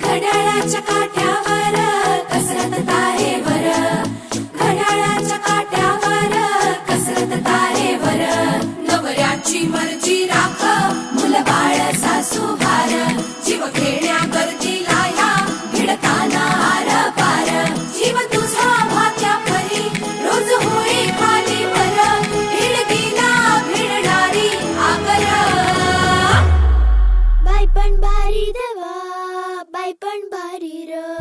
घड्याळाच्या काट्यावर कसरत तारेवर, घड्याळाच्या काट्यावर कसरत तारेवर. नवऱ्याची मर्जी राख, मुलबाळ सासू हार, जीव खेळण्या गरजीला या भिडताना आर पार. जीव तुझा भात्या परी रोज होई खाली वर, भिडकीला भिडणारी आकर. बाई पण भारी देवा, बाई पण भारी र.